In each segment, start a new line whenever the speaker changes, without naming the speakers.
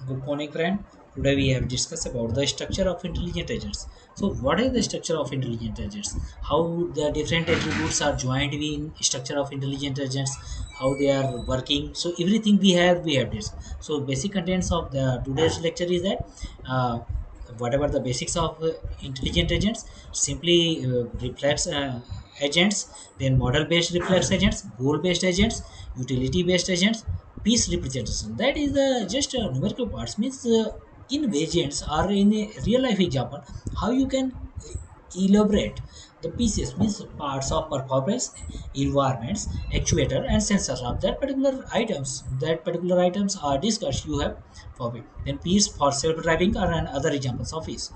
Good morning, friend. Today we have discussed about the structure of intelligent agents. So, what is the structure of intelligent agents? How the different attributes are joined in structure of intelligent agents? How they are working? So, everything we have this. So, basic contents of the today's lecture is that whatever the basics of intelligent agents simply reflex agents, then model based reflex agents, goal based agents, utility based agents, piece representation. That is the just numerical parts means in agents or in a real life example how you can elaborate the pieces means parts of performance environments actuator and sensors of that particular items are discussed you have for it. Then piece for self-driving are and other examples of is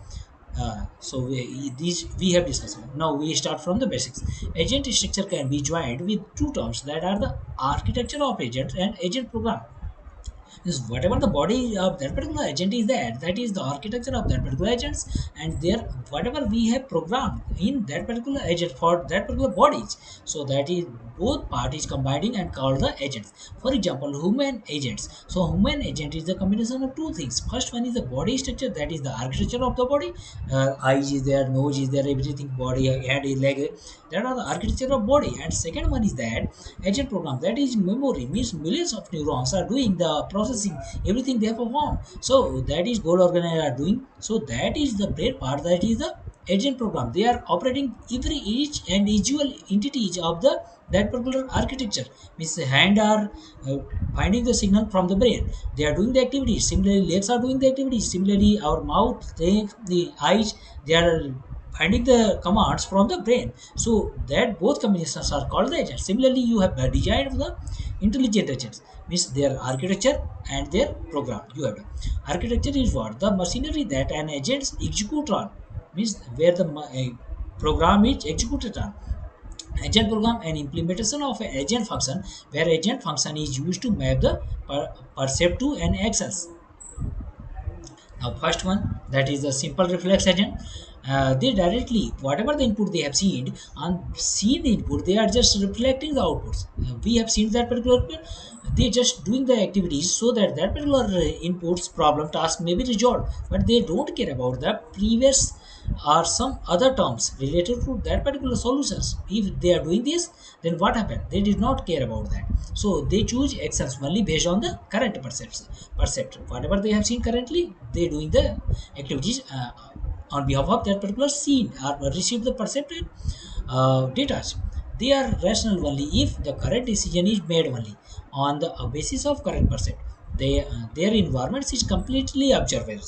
these we have discussed. Now we start from the basics. Agent structure can be joined with two terms that are the architecture of agent and agent program. Is whatever the body of that particular agent is there, that is the architecture of that particular agents, and there whatever we have programmed in that particular agent for that particular bodies. So that is both parties combining and called the agents. For example, human agents. So human agent is the combination of two things. First one is the body structure, that is the architecture of the body. Eyes is there, nose is there, everything, body, head, leg, that are the architecture of body. And second one is that agent program, that is memory, means millions of neurons are doing the processing everything they perform. So that is goal organizer are doing. So that is the brain part, that is the agent program. They are operating every each and individual entities of the that particular architecture. Means the hand are finding the signal from the brain, they are doing the activities. Similarly legs are doing the activities. Similarly our mouth, the eyes, they are finding the commands from the brain. So that both combinations are called the agents. Similarly you have designed the intelligent agents, means their architecture and their program. You have architecture is what the machinery that an agent execute on, means where the program is executed on. Agent program and implementation of an agent function, where agent function is used to map the percept to and actions. Now, first one, that is the simple reflex agent. They directly, whatever the input they have seen, on seen the input, they are just reflecting the outputs. We have seen that particular, they just doing the activities so that that particular inputs problem task may be resolved, but they don't care about the previous or some other terms related to that particular solutions. If they are doing this, then what happened? They did not care about that. So they choose actions only based on the current perception. Whatever they have seen currently, they doing the activities on behalf of that particular scene or receive the percepted data. They are rational only if the correct decision is made only on the basis of correct percept. Their environment is completely observable.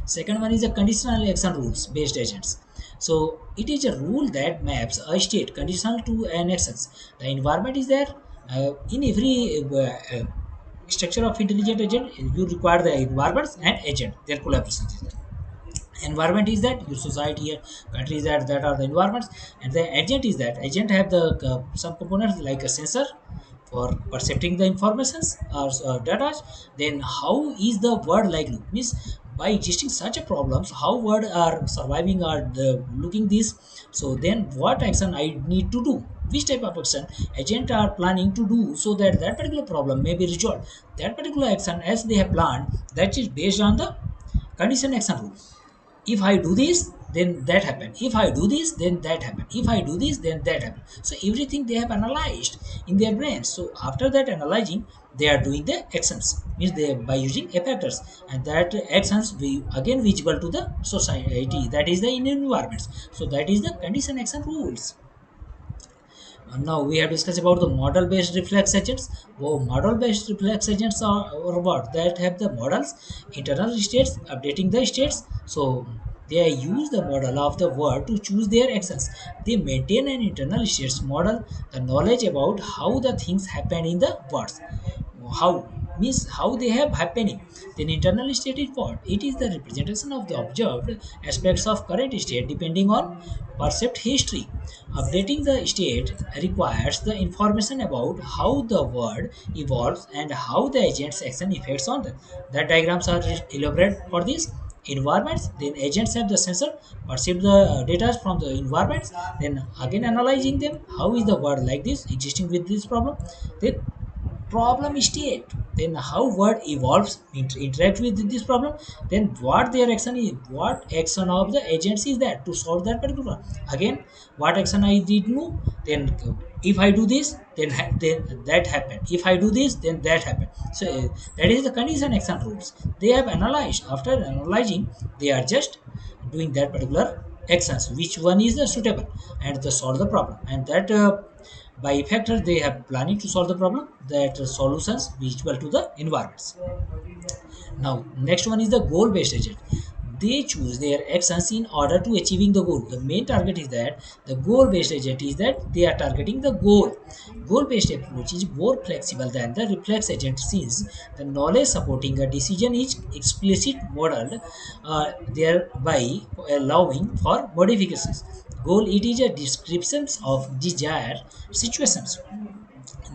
Second one is a conditional action rules based agents. So it is a rule that maps a state conditional to an actions. The environment is there in every structure of intelligent agent. You require the environments and agent. Their collaboration is there. Environment is that your society and countries that are the environments, and the agent is that agent have the some components like a sensor for percepting the informations or data. Then how is the word like look, means by existing such a problems how word are surviving or the looking this. So then what action I need to do, which type of action agent are planning to do so that that particular problem may be resolved. That particular action as they have planned, that is based on the condition action rule. If I do this, then that happen. If I do this, then that happen. If I do this, then that happen. So everything they have analyzed in their brains. So after that analyzing, they are doing the actions, means they by using effectors, and that actions we again visible to the society, that is the in environments. So that is the condition action rules. Now we have discussed about the model-based reflex agents. Oh, model-based reflex agents are or what that have the models, internal states, updating the states. So they use the model of the word to choose their actions. They maintain an internal states model, the knowledge about how the things happen in the words. How means how they have happening. Then internal state is what? It is the representation of the observed aspects of current state depending on perceived history. Updating the state requires the information about how the world evolves and how the agent's action affects on them. The diagrams are elaborate for this environments. Then agents have the sensor perceive the data from the environments, then again analyzing them, how is the world like this existing with this problem. Then problem state. Then how word evolves, interact with this problem. Then what their action is, what action of the agency is that to solve that particular problem. Again, what action I did know, then if I do this, then, then that happened. If I do this, then that happened. So that is the condition action rules. They have analyzed. After analyzing, they are just doing that particular actions. Which one is the suitable and to solve the problem. And that by factor they have planning to solve the problem. That solutions visible to the environments. Now, next one is the goal-based agent. They choose their actions in order to achieving the goal. The main target is that the goal-based agent is that they are targeting the goal. Goal-based approach is more flexible than the reflex agent since the knowledge supporting a decision is explicit modeled, thereby allowing for modifications. Goal it is a description of desired situations.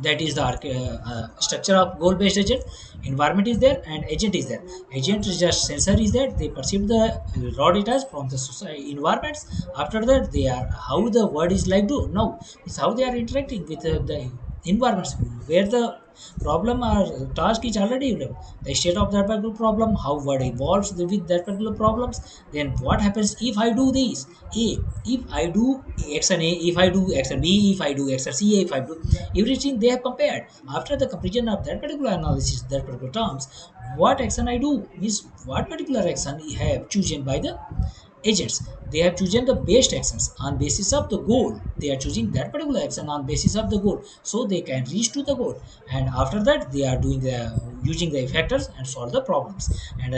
That is the structure of goal based agent. Environment is there and agent is there. Agent is just sensor is there, they perceive the raw data from the society environments. After that they are how the word is like to know is how they are interacting with the environments where the problem or task is already developed. The state of that particular problem, how word evolves with that particular problems. Then what happens if I do this a, if I do x and a, if I do x and b, if I do x and c, if I do everything they have compared. After the comparison of that particular analysis, that particular terms, what action I do means what particular action I have chosen by the agents. They have chosen the best actions on basis of the goal. They are choosing that particular action on basis of the goal so they can reach to the goal. And after that they are doing the using the factors and solve the problems. And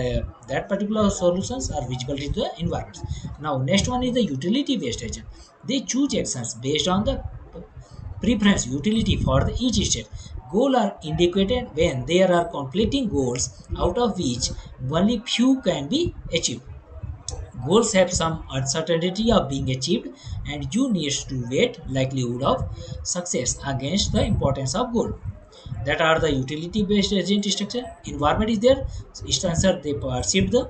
that particular solutions are visible to the environment. Now next one is the utility based agent. They choose actions based on the preference utility for the each state. Goals are indicated when there are conflicting goals out of which only few can be achieved. Goals have some uncertainty of being achieved and you need to weight likelihood of success against the importance of goal. That are the utility based agent structure. Environment is there. Instancer they perceive the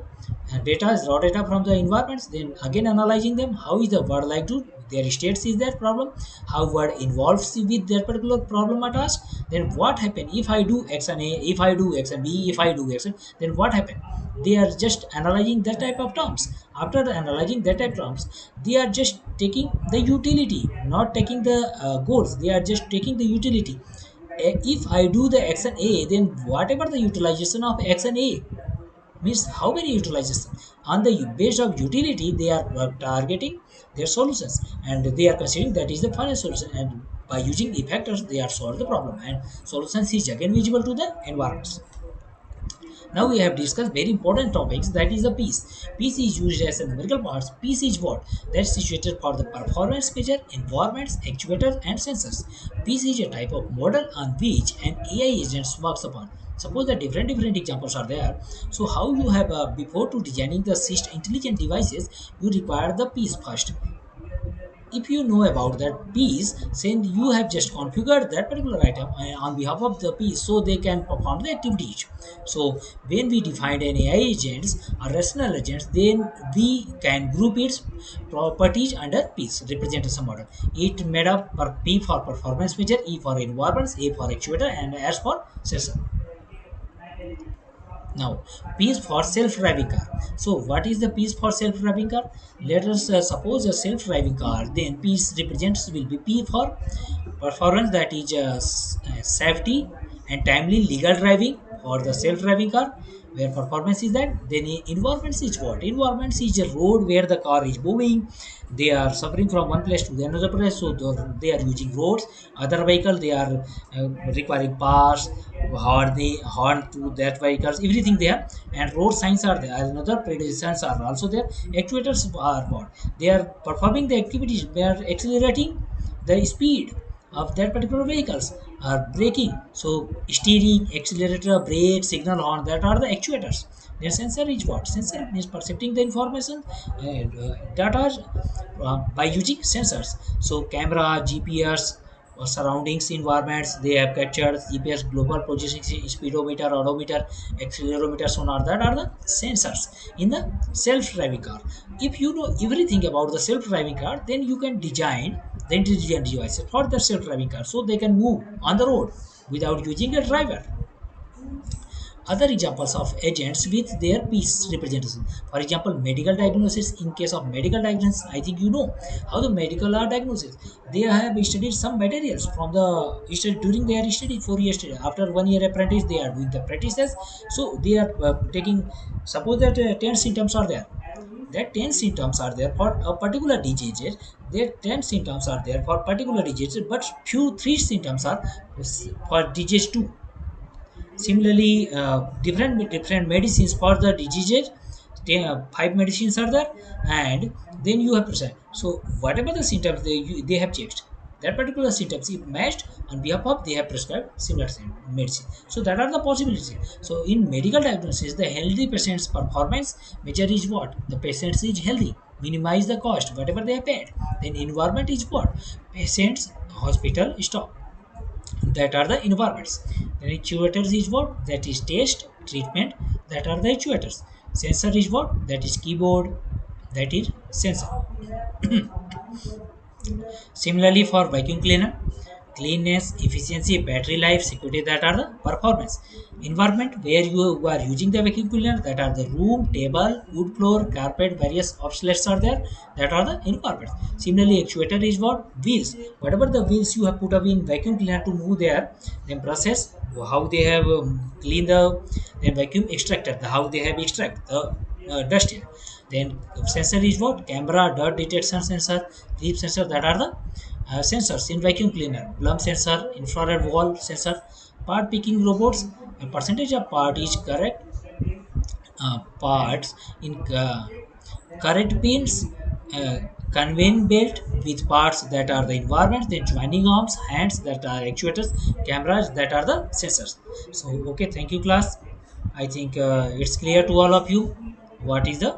data is raw data from the environments, then again analyzing them. How is the word like to their states is that problem, how word involves with that particular problem or task. Then what happen if I do x and a, if I do x and b, if I do x and then what happen. They are just analyzing that type of terms. After the analyzing that type of terms, they are just taking the utility, not taking the goals. They are just taking the utility. If I do the action A, then whatever the utilization of action A means how many utilization on the base of utility they are targeting their solutions and they are considering that is the final solution, and by using effectors they are solve the problem and solutions is again visible to the environments. Now we have discussed very important topics, that is the piece. Piece is used as a numerical parts. Piece is what? That's situated for the performance measure, environments, actuators and sensors. Piece is a type of model on which an AI agent works upon. Suppose that different examples are there. So how you have before to designing the system intelligent devices, you require the piece first. If you know about that piece, then you have just configured that particular item on behalf of the piece so they can perform the activities. So when we define an AI agents or rational agents, then we can group its properties under piece representation model. It made up for P for performance measure, E for environments, A for actuator and S for sensor. Now, piece for self-driving car. So, what is the piece for self-driving car? Let us suppose a self-driving car. Then piece represents will be P for performance, that is safety and timely legal driving for the self-driving car. Where performance is that, then environment is what? Environment is a road where the car is moving. They are suffering from one place to the another place, so they are using roads. Other vehicle they are requiring pass, horn to that vehicles, everything there. And road signs are there, another pedestrians are also there. Actuators are what? They are performing the activities, they are accelerating the speed of that particular vehicles, are braking. So steering, accelerator, brake, signal, horn, that are the actuators. Their sensor is what? Sensor means perceiving the information data by using sensors. So camera, GPS, surroundings environments they have captured. GPS global positioning, speedometer, odometer, accelerometer, sonar, that are the sensors in the self-driving car. If you know everything about the self-driving car, then you can design the intelligent devices for the self-driving car so they can move on the road. without using a driver. Other examples of agents with their piece representation. For example, medical diagnosis. In case of medical diagnosis, I think you know how the medical are diagnosis. They have studied some materials from the during their study 4 year study. After 1 year apprentice, they are doing the practices. So they are taking. Suppose that 10 symptoms are there. That 10 symptoms are there for a particular disease. Their 10 symptoms are there for particular disease, but few 3 symptoms are for disease 2. Similarly, different medicines for the diseases. 5 medicines are there, and then you have prescribed. So whatever the symptoms they have checked, that particular symptoms if matched, on behalf of they have prescribed similar medicine. So that are the possibilities. So in medical diagnosis, the healthy patient's performance measure is what the patient is healthy. Minimize the cost whatever they have paid. Then environment is what patient's hospital stop, that are the environments. Then actuators is what? That is taste, treatment, that are the actuators. Sensor is what? That is keyboard, that is sensor. Similarly, for vacuum cleaner, cleanness, efficiency, battery life, security, that are the performance. Environment, where you are using the vacuum cleaner, that are the room, table, wood floor, carpet, various outlets are there, that are the environment. Similarly, actuator is what? Wheels. Whatever the wheels you have put up in vacuum cleaner to move there, then process, how they have cleaned the then vacuum extractor, how they have extract the dust here. Then sensor is what? Camera, dirt detection sensor, leaf sensor, that are the sensors in vacuum cleaner. Plum sensor, infrared wall sensor, part picking robots. A percentage of part is correct parts in correct pins. Uh, Conveyor belt with parts that are the environment, then joining arms, hands that are actuators, cameras that are the sensors. So okay, thank you class. I think it's clear to all of you what is the